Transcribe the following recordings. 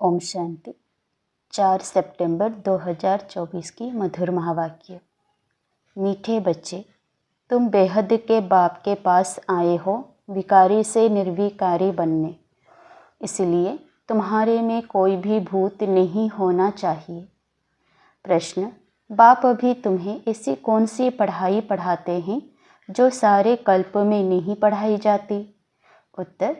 ओम शांति। 4 सितंबर 2024 की मधुर महावाक्य। मीठे बच्चे, तुम बेहद के बाप के पास आए हो विकारी से निर्विकारी बनने, इसलिए तुम्हारे में कोई भी भूत नहीं होना चाहिए। प्रश्न, बाप अभी तुम्हें ऐसी कौन सी पढ़ाई पढ़ाते हैं जो सारे कल्प में नहीं पढ़ाई जाती? उत्तर,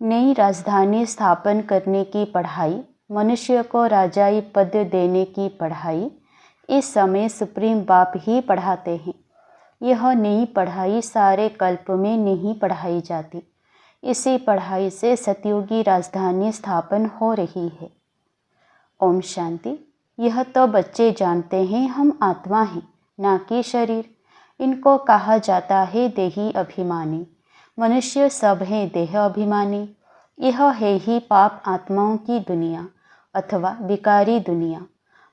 नई राजधानी स्थापन करने की पढ़ाई, मनुष्य को राजाई पद देने की पढ़ाई इस समय सुप्रीम बाप ही पढ़ाते हैं। यह नई पढ़ाई सारे कल्प में नहीं पढ़ाई जाती। इसी पढ़ाई से सतयुगी राजधानी स्थापन हो रही है। ओम शांति। यह तो बच्चे जानते हैं हम आत्मा हैं, ना कि शरीर। इनको कहा जाता है देही अभिमानी। मनुष्य सब हैं देह अभिमानी। यह है ही पाप आत्माओं की दुनिया अथवा विकारी दुनिया।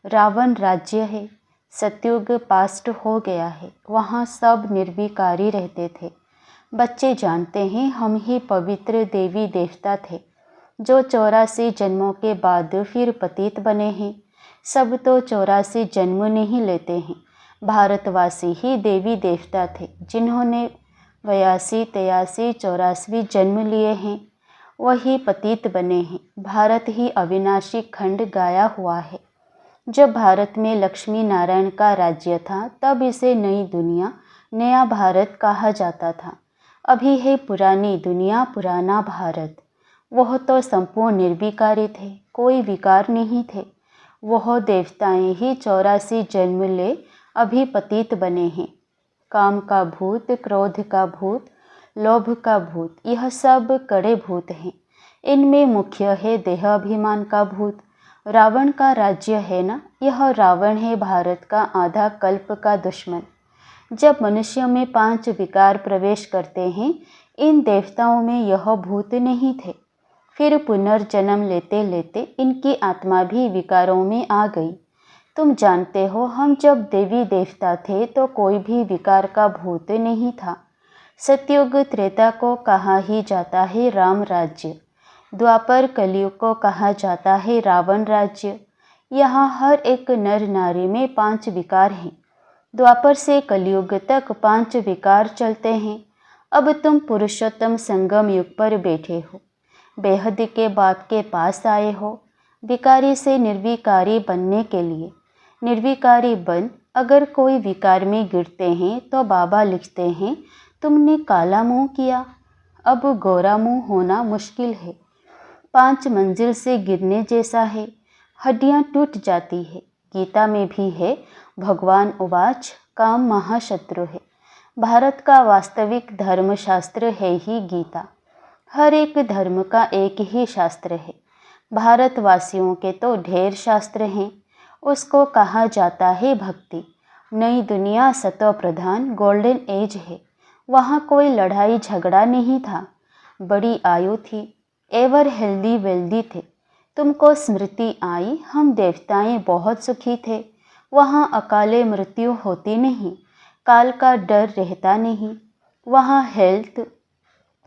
रावण राज्य है। सतयुग पास्ट हो गया है, वहाँ सब निर्विकारी रहते थे। बच्चे जानते हैं हम ही पवित्र देवी देवता थे, जो 84 जन्मों के बाद फिर पतित बने हैं। सब तो 84 जन्म नहीं लेते हैं। भारतवासी ही देवी देवता थे, जिन्होंने 82, 83, 84 जन्म लिए हैं, वही पतित बने हैं। भारत ही अविनाशी खंड गाया हुआ है। जब भारत में लक्ष्मी नारायण का राज्य था, तब इसे नई दुनिया, नया भारत कहा जाता था। अभी है पुरानी दुनिया, पुराना भारत। वह तो संपूर्ण निर्विकारी थे, कोई विकार नहीं थे। वह देवताएं ही 84 जन्म ले अभी पतित बने हैं। काम का भूत, क्रोध का भूत, लोभ का भूत, यह सब कड़े भूत हैं। इनमें मुख्य है देह अभिमान का भूत। रावण का राज्य है ना, यह रावण है भारत का आधा कल्प का दुश्मन। जब मनुष्य में 5 विकार प्रवेश करते हैं, इन देवताओं में यह भूत नहीं थे। फिर पुनर्जन्म लेते लेते इनकी आत्मा भी विकारों में आ गई। तुम जानते हो, हम जब देवी देवता थे तो कोई भी विकार का भूत नहीं था। सतयुग त्रेता को कहा ही जाता है राम राज्य। द्वापर कलयुग को कहा जाता है रावण राज्य। यहाँ हर एक नर नारी में 5 विकार हैं। द्वापर से कलयुग तक 5 विकार चलते हैं। अब तुम पुरुषोत्तम संगम युग पर बैठे हो, बेहद के बाप के पास आए हो विकारी से निर्विकारी बनने के लिए। निर्विकारी बन अगर कोई विकार में गिरते हैं तो बाबा लिखते हैं, तुमने काला मुंह किया, अब गोरा मुंह होना मुश्किल है। 5 मंजिल से गिरने जैसा है, हड्डियां टूट जाती है। गीता में भी है, भगवान उवाच, काम महाशत्रु है। भारत का वास्तविक धर्मशास्त्र है ही गीता। हर एक धर्म का एक ही शास्त्र है। भारतवासियों के तो ढेर शास्त्र हैं। उसको कहा जाता है भक्ति। नई दुनिया सतो प्रधान गोल्डन एज है। वहाँ कोई लड़ाई झगड़ा नहीं था। बड़ी आयु थी। एवर हेल्दी वेल्दी थे। तुमको स्मृति आई, हम देवताएं बहुत सुखी थे। वहाँ अकाले मृत्यु होती नहीं, काल का डर रहता नहीं। वहाँ हेल्थ,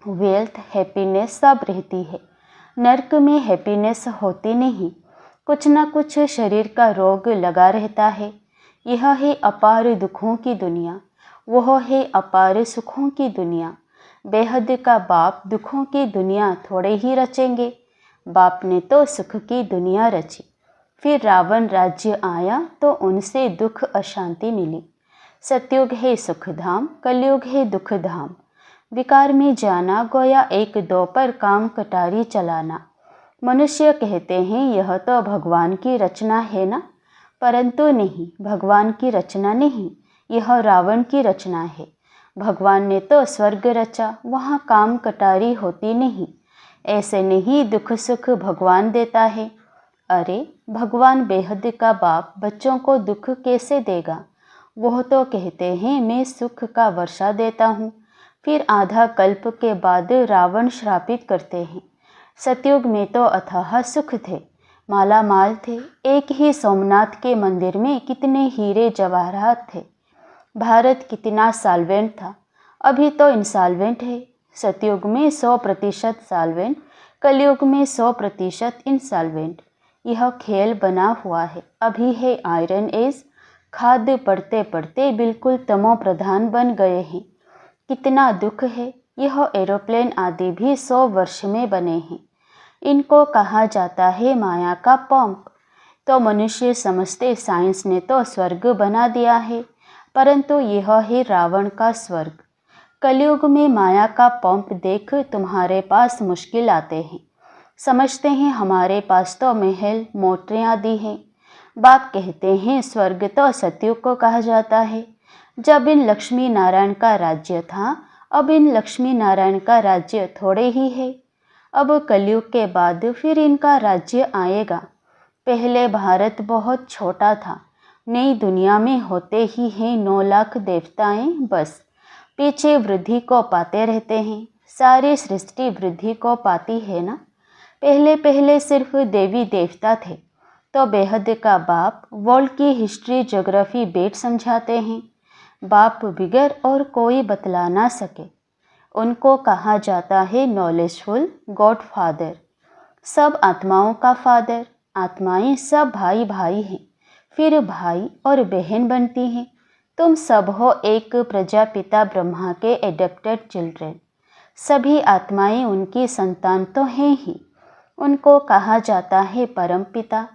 वेल्थ, हैप्पीनेस सब रहती है। नर्क में हैप्पीनेस होती नहीं, कुछ ना कुछ शरीर का रोग लगा रहता है। यह है अपार दुखों की दुनिया, वह है अपार सुखों की दुनिया। बेहद का बाप दुखों की दुनिया थोड़े ही रचेंगे। बाप ने तो सुख की दुनिया रची। फिर रावण राज्य आया तो उनसे दुख अशांति मिली। सतयुग है सुखधाम, कलयुग है दुखधाम। विकार में जाना गोया 1-2 पर काम कटारी चलाना। मनुष्य कहते हैं यह तो भगवान की रचना है ना, परंतु नहीं, भगवान की रचना नहीं, यह रावण की रचना है। भगवान ने तो स्वर्ग रचा, वहाँ काम कटारी होती नहीं। ऐसे नहीं दुख सुख भगवान देता है। अरे भगवान बेहद का बाप बच्चों को दुख कैसे देगा? वह तो कहते हैं मैं सुख का वर्षा देता हूँ। फिर आधा कल्प के बाद रावण श्रापित करते हैं। सतयुग में तो अथाह सुख थे, माला माल थे। एक ही सोमनाथ के मंदिर में कितने हीरे जवाहरात थे। भारत कितना साल्वेंट था, अभी तो इंसॉल्वेंट है। सतयुग में 100% साल्वेंट, कलयुग में 100% इंसॉल्वेंट। यह खेल बना हुआ है। अभी है आयरन एज, खाद्य पढ़ते पढ़ते बिल्कुल तमो प्रधान बन गए हैं। कितना दुख है। यह एरोप्लेन आदि भी 100 वर्ष में बने हैं। इनको कहा जाता है माया का पंप। तो मनुष्य समझते साइंस ने तो स्वर्ग बना दिया है, परंतु यह है रावण का स्वर्ग। कलयुग में माया का पंप देख तुम्हारे पास मुश्किल आते हैं। समझते हैं हमारे पास तो महल मोटरें आदि हैं। बाप कहते हैं स्वर्ग तो सतयुग को कहा जाता है, जब इन लक्ष्मी नारायण का राज्य था। अब इन लक्ष्मी नारायण का राज्य थोड़े ही है। अब कलयुग के बाद फिर इनका राज्य आएगा। पहले भारत बहुत छोटा था। नई दुनिया में होते ही हैं 9 लाख देवताएं बस। पीछे वृद्धि को पाते रहते हैं। सारी सृष्टि वृद्धि को पाती है ना। पहले पहले सिर्फ देवी देवता थे। तो बेहद का बाप वर्ल्ड की हिस्ट्री ज्योग्राफी बेट समझाते हैं। बाप बिगर और कोई बतला ना सके। उनको कहा जाता है नॉलेजफुल गॉड फादर, सब आत्माओं का फादर। आत्माएं सब भाई भाई हैं, फिर भाई और बहन बनती हैं। तुम सब हो एक प्रजापिता ब्रह्मा के एडप्टेड चिल्ड्रन। सभी आत्माएं उनकी संतान तो हैं ही। उनको कहा जाता है परम पिता।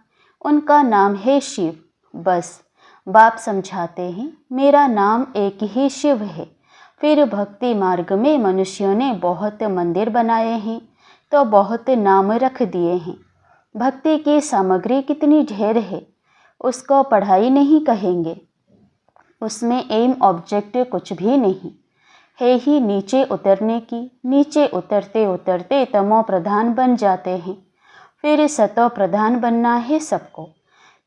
उनका नाम है शिव। बस बाप समझाते हैं मेरा नाम एक ही शिव है। फिर भक्ति मार्ग में मनुष्यों ने बहुत मंदिर बनाए हैं, तो बहुत नाम रख दिए हैं। भक्ति की सामग्री कितनी ढेर है, उसको पढ़ाई नहीं कहेंगे। उसमें एम ऑब्जेक्ट कुछ भी नहीं है ही नीचे उतरने की। नीचे उतरते उतरते तमो प्रधान बन जाते हैं। फिर सतो प्रधान बनना है सबको।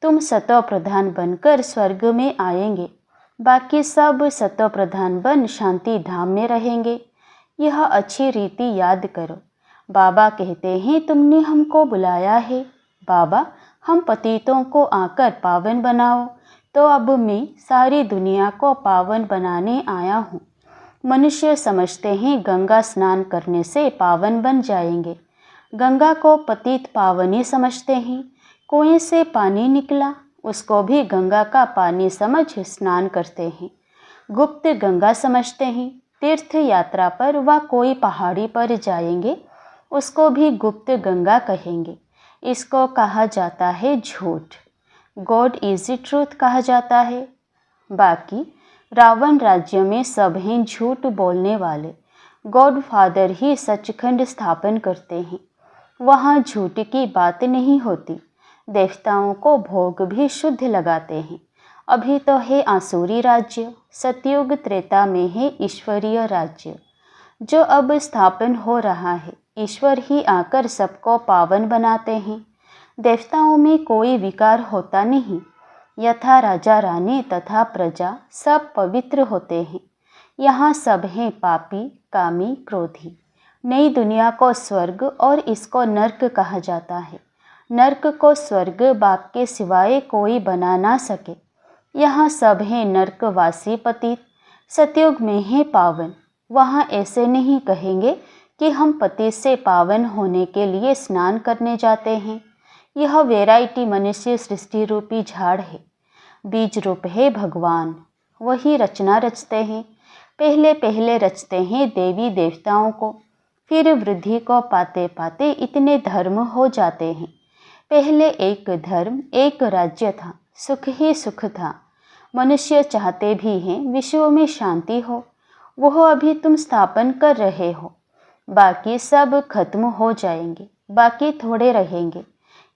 तुम सतो प्रधान बनकर स्वर्ग में आएंगे। बाकी सब सतो प्रधान बन शांति धाम में रहेंगे। यह अच्छी रीति याद करो। बाबा कहते हैं तुमने हमको बुलाया है। बाबा हम पतितों को आकर पावन बनाओ। तो अब मैं सारी दुनिया को पावन बनाने आया हूँ। मनुष्य समझते हैं गंगा स्नान करने से पावन बन जाएंगे। गंगा को पतित पावनी समझते हैं। कुएं से पानी निकला, उसको भी गंगा का पानी समझ स्नान करते हैं। गुप्त गंगा समझते हैं। तीर्थ यात्रा पर व कोई पहाड़ी पर जाएंगे, उसको भी गुप्त गंगा कहेंगे। इसको कहा जाता है झूठ। गॉड इज ट्रूथ कहा जाता है। बाकी रावण राज्य में सब हैं झूठ बोलने वाले। गॉड फादर ही सचखंड स्थापन करते हैं। वहाँ झूठ की बात नहीं होती। देवताओं को भोग भी शुद्ध लगाते हैं। अभी तो है आसुरी राज्य। सतयुग त्रेता में है ईश्वरीय राज्य, जो अब स्थापन हो रहा है। ईश्वर ही आकर सबको पावन बनाते हैं। देवताओं में कोई विकार होता नहीं। यथा राजा रानी तथा प्रजा सब पवित्र होते हैं। यहाँ सब हैं पापी, कामी, क्रोधी। नई दुनिया को स्वर्ग और इसको नर्क कहा जाता है। नर्क को स्वर्ग बाप के सिवाय कोई बना ना सके। यहाँ सब हैं नर्कवासी पतित। सतयुग में है पावन। वहाँ ऐसे नहीं कहेंगे कि हम पति से पावन होने के लिए स्नान करने जाते हैं। यह वैरायटी मनुष्य सृष्टि रूपी झाड़ है। बीज रूप है भगवान, वही रचना रचते हैं। पहले पहले रचते हैं देवी देवताओं को, फिर वृद्धि को पाते पाते इतने धर्म हो जाते हैं। पहले एक धर्म एक राज्य था, सुख ही सुख था। मनुष्य चाहते भी हैं विश्व में शांति हो, वह अभी तुम स्थापन कर रहे हो। बाकी सब खत्म हो जाएंगे, बाकी थोड़े रहेंगे।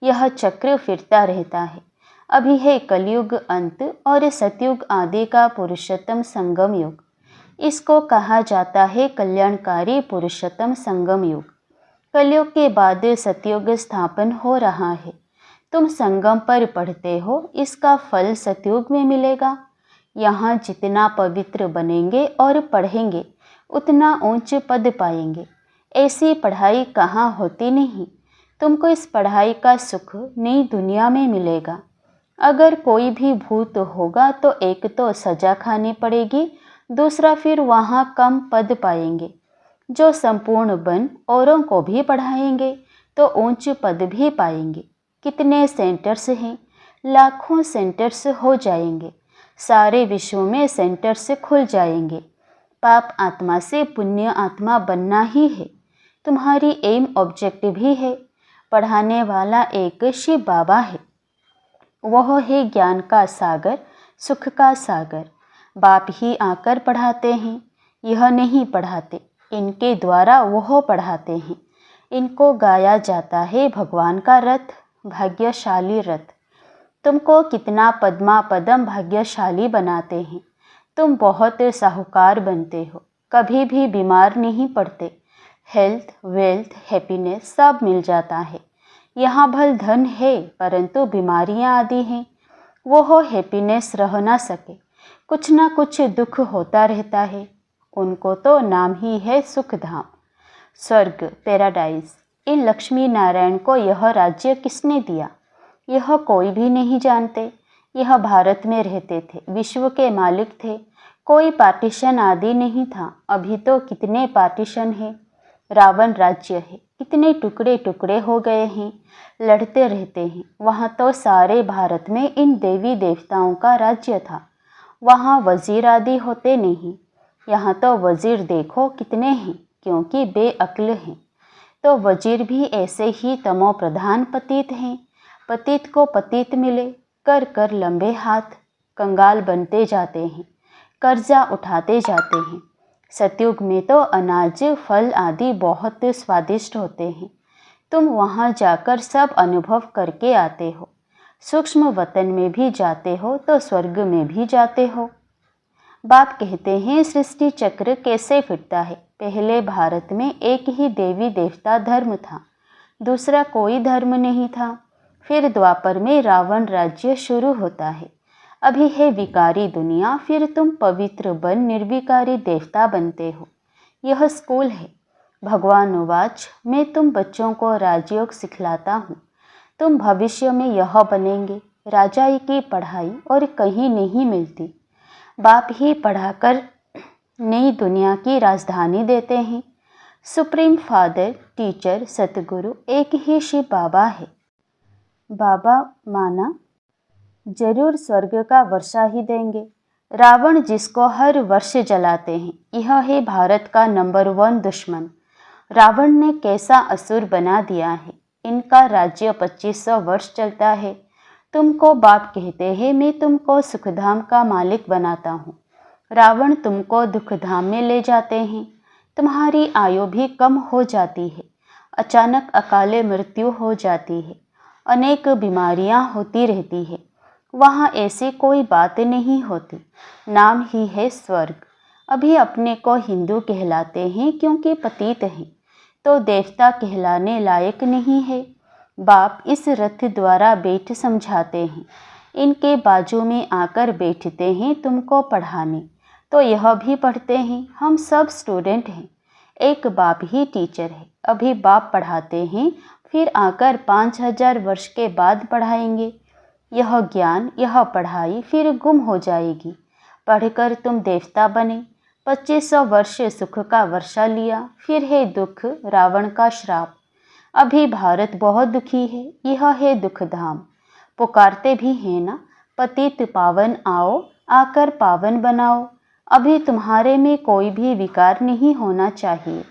यह चक्र फिरता रहता है। अभी है कलयुग अंत और सतयुग आदि का पुरुषोत्तम संगम युग। इसको कहा जाता है कल्याणकारी पुरुषोत्तम संगम युग। कलयुग के बाद सतयुग स्थापन हो रहा है। तुम संगम पर पढ़ते हो, इसका फल सतयुग में मिलेगा। यहाँ जितना पवित्र बनेंगे और पढ़ेंगे, उतना ऊंच पद पाएंगे। ऐसी पढ़ाई कहाँ होती नहीं। तुमको इस पढ़ाई का सुख नई दुनिया में मिलेगा। अगर कोई भी भूत होगा तो एक तो सजा खानी पड़ेगी, दूसरा फिर वहाँ कम पद पाएंगे। जो संपूर्ण बन औरों को भी पढ़ाएंगे तो ऊंच पद भी पाएंगे। कितने सेंटर्स हैं, लाखों सेंटर्स हो जाएंगे, सारे विश्व में सेंटर्स खुल जाएंगे। पाप आत्मा से पुण्य आत्मा बनना ही है, तुम्हारी एम ऑब्जेक्ट भी है। पढ़ाने वाला एक शिव बाबा है, वह है ज्ञान का सागर, सुख का सागर। बाप ही आकर पढ़ाते हैं, यह नहीं पढ़ाते, इनके द्वारा वह पढ़ाते हैं। इनको गाया जाता है भगवान का रथ, भाग्यशाली रथ। तुमको कितना पद्मा पदम भाग्यशाली बनाते हैं। तुम बहुत साहूकार बनते हो, कभी भी बीमार नहीं पड़ते। हेल्थ, वेल्थ, हैप्पीनेस सब मिल जाता है। यहाँ भल धन है परंतु बीमारियाँ आदि हैं, वो हैप्पीनेस रह ना सके, कुछ ना कुछ दुख होता रहता है। उनको तो नाम ही है सुख धाम, स्वर्ग, पैराडाइज। इन लक्ष्मी नारायण को यह राज्य किसने दिया, यह कोई भी नहीं जानते। यह भारत में रहते थे, विश्व के मालिक थे, कोई पार्टीशन आदि नहीं था। अभी तो कितने पार्टीशन हैं, रावण राज्य है, कितने टुकड़े टुकड़े हो गए हैं, लड़ते रहते हैं। वहाँ तो सारे भारत में इन देवी देवताओं का राज्य था, वहाँ वजीर आदि होते नहीं। यहाँ तो वजीर देखो कितने हैं, क्योंकि बेअक्ल हैं। तो वजीर भी ऐसे ही तमो प्रधान पतित हैं। पतित को पतित मिले, कर कर लंबे हाथ, कंगाल बनते जाते हैं, कर्जा उठाते जाते हैं। सतयुग में तो अनाज, फल आदि बहुत स्वादिष्ट होते हैं। तुम वहाँ जाकर सब अनुभव करके आते हो। सूक्ष्म वतन में भी जाते हो तो स्वर्ग में भी जाते हो। बाप कहते हैं सृष्टि चक्र कैसे फिरता है। पहले भारत में एक ही देवी देवता धर्म था, दूसरा कोई धर्म नहीं था। फिर द्वापर में रावण राज्य शुरू होता है। अभी है विकारी दुनिया, फिर तुम पवित्र बन निर्विकारी देवता बनते हो। यह स्कूल है। भगवान उवाच, मैं तुम बच्चों को राजयोग सिखलाता हूँ, तुम भविष्य में यह बनेंगे। राजाई की पढ़ाई और कहीं नहीं मिलती, बाप ही पढ़ाकर नई दुनिया की राजधानी देते हैं। सुप्रीम फादर, टीचर, सतगुरु एक ही शिव बाबा है। बाबा माना जरूर स्वर्ग का वर्षा ही देंगे। रावण जिसको हर वर्ष जलाते हैं, यह है भारत का नंबर 1 दुश्मन। रावण ने कैसा असुर बना दिया है। इनका राज्य 2500 वर्ष चलता है। तुमको बाप कहते हैं मैं तुमको सुखधाम का मालिक बनाता हूँ। रावण तुमको दुखधाम में ले जाते हैं। तुम्हारी आयु भी कम हो जाती है, अचानक अकाले मृत्यु हो जाती है, अनेक बीमारियाँ होती रहती है। वहाँ ऐसी कोई बात नहीं होती, नाम ही है स्वर्ग। अभी अपने को हिंदू कहलाते हैं क्योंकि पतित हैं, तो देवता कहलाने लायक नहीं है। बाप इस रथ द्वारा बैठ समझाते हैं, इनके बाजू में आकर बैठते हैं तुमको पढ़ाने, तो यह भी पढ़ते हैं। हम सब स्टूडेंट हैं, एक बाप ही टीचर है। अभी बाप पढ़ाते हैं, फिर आकर 5000 वर्ष के बाद पढ़ाएंगे। यह ज्ञान, यह पढ़ाई फिर गुम हो जाएगी। पढ़कर तुम देवता बने, 2500 वर्ष सुख का वर्षा लिया, फिर है दुख, रावण का श्राप। अभी भारत बहुत दुखी है, यह है दुखधाम। पुकारते भी हैं ना, पतित पावन आओ, आकर पावन बनाओ। अभी तुम्हारे में कोई भी विकार नहीं होना चाहिए,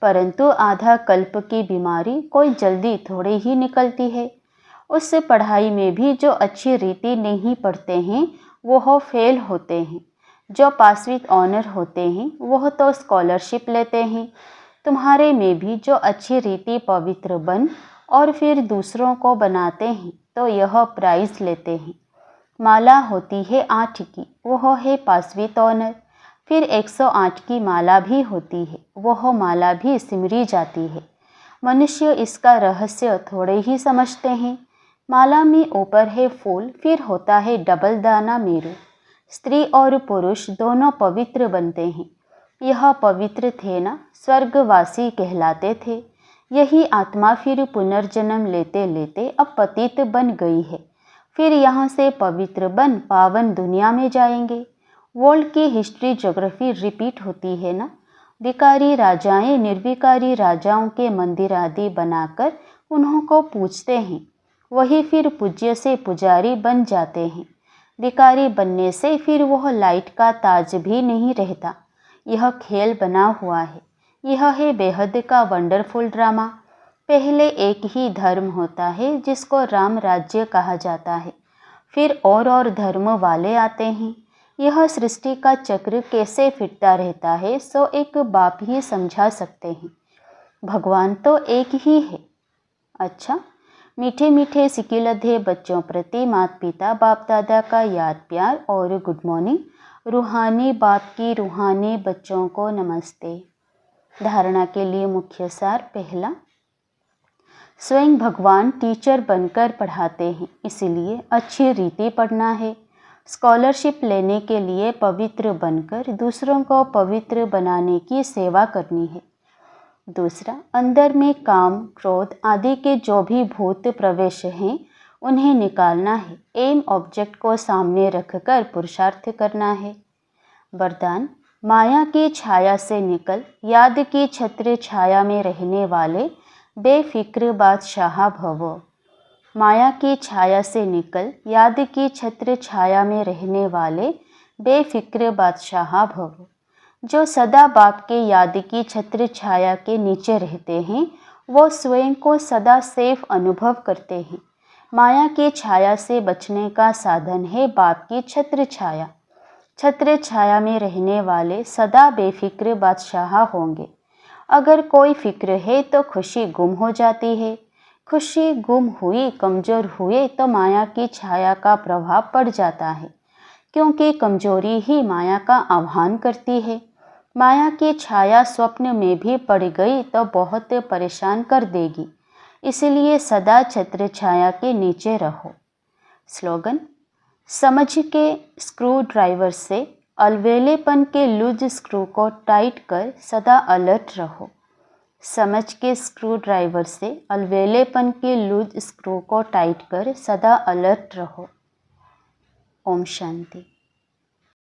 परंतु आधा कल्प की बीमारी कोई जल्दी थोड़े ही निकलती है। उस पढ़ाई में भी जो अच्छी रीति नहीं पढ़ते हैं वह फेल होते हैं, जो पास विद ऑनर होते हैं वह तो स्कॉलरशिप लेते हैं। तुम्हारे में भी जो अच्छी रीति पवित्र बन और फिर दूसरों को बनाते हैं तो यह प्राइज लेते हैं। माला होती है 8 की, वह है पास विद ऑनर। फिर 108 की माला भी होती है, वह माला भी सिमरी जाती है। मनुष्य इसका रहस्य थोड़े ही समझते हैं। माला में ऊपर है फूल, फिर होता है डबल दाना मेरू। स्त्री और पुरुष दोनों पवित्र बनते हैं। यह पवित्र थे ना, स्वर्गवासी कहलाते थे। यही आत्मा फिर पुनर्जन्म लेते लेते अब पतित बन गई है, फिर यहाँ से पवित्र बन पावन दुनिया में जाएंगे। वर्ल्ड की हिस्ट्री ज्योग्राफी रिपीट होती है ना। विकारी राजाएं निर्विकारी राजाओं के मंदिर आदि बनाकर उन्हों को पूजते हैं। वही फिर पूज्य से पुजारी बन जाते हैं। भिखारी बनने से फिर वह लाइट का ताज भी नहीं रहता। यह खेल बना हुआ है। यह है बेहद का वंडरफुल ड्रामा। पहले एक ही धर्म होता है जिसको राम राज्य कहा जाता है, फिर और धर्म वाले आते हैं। यह सृष्टि का चक्र कैसे फिरता रहता है सो एक बाप ही समझा सकते हैं। भगवान तो एक ही है। अच्छा, मीठे मीठे सिकिलधे बच्चों प्रति माता पिता बाप दादा का याद प्यार और गुड मॉर्निंग। रूहानी बाप की रूहानी बच्चों को नमस्ते। धारणा के लिए मुख्य सार। पहला, स्वयं भगवान टीचर बनकर पढ़ाते हैं, इसलिए अच्छी रीति पढ़ना है। स्कॉलरशिप लेने के लिए पवित्र बनकर दूसरों को पवित्र बनाने की सेवा करनी है। दूसरा, अंदर में काम क्रोध आदि के जो भी भूत प्रवेश हैं उन्हें निकालना है। एम ऑब्जेक्ट को सामने रखकर पुरुषार्थ करना है। वरदान, माया की छाया से निकल याद की छत्र छाया में रहने वाले बेफिक्र बादशाह भवो। माया की छाया से निकल याद की छत्र छाया में रहने वाले बेफिक्र बादशाह भवो। जो सदा बाप के याद की छत्र छाया के नीचे रहते हैं वो स्वयं को सदा सेफ अनुभव करते हैं। माया की छाया से बचने का साधन है बाप की छत्र छाया। छत्र छाया में रहने वाले सदा बेफिक्र बादशाह होंगे। अगर कोई फिक्र है तो खुशी गुम हो जाती है। खुशी गुम हुई, कमज़ोर हुए तो माया की छाया का प्रभाव पड़ जाता है, क्योंकि कमजोरी ही माया का आह्वान करती है। माया की छाया स्वप्न में भी पड़ गई तो बहुत परेशान कर देगी, इसलिए सदा छत्र छाया के नीचे रहो। स्लोगन, समझ के स्क्रू ड्राइवर से अलवेलेपन के लूज स्क्रू को टाइट कर सदा अलर्ट रहो। समझ के स्क्रू ड्राइवर से अलवेलेपन के लूज स्क्रू को टाइट कर सदा अलर्ट रहो। ओम शांति।